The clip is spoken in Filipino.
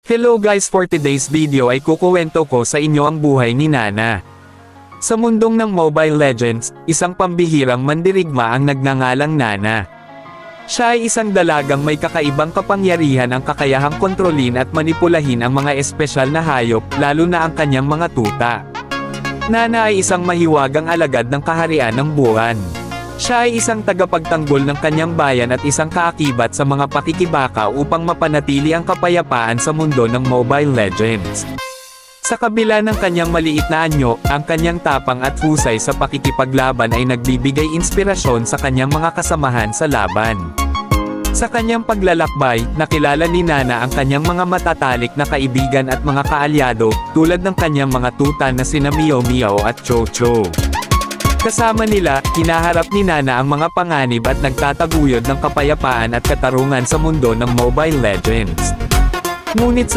Hello guys, for today's video ay kukuwento ko sa inyo ang buhay ni Nana. Sa mundong ng Mobile Legends, isang pambihirang mandirigma ang nagngangalang Nana. Siya ay isang dalagang may kakaibang kapangyarihan, ang kakayahang kontrolin at manipulahin ang mga espesyal na hayop, lalo na ang kanyang mga tuta. Nana ay isang mahiwagang alagad ng kaharian ng buwan. Siya ay isang tagapagtanggol ng kanyang bayan at isang kaakibat sa mga pakikibaka upang mapanatili ang kapayapaan sa mundo ng Mobile Legends. Sa kabila ng kanyang maliit na anyo, ang kanyang tapang at husay sa pakikipaglaban ay nagbibigay inspirasyon sa kanyang mga kasamahan sa laban. Sa kanyang paglalakbay, nakilala ni Nana ang kanyang mga matatalik na kaibigan at mga kaalyado, tulad ng kanyang mga tuta na sina Meow Meow at Cho Cho. Kasama nila, hinaharap ni Nana ang mga panganib at nagtataguyod ng kapayapaan at katarungan sa mundo ng Mobile Legends. Ngunit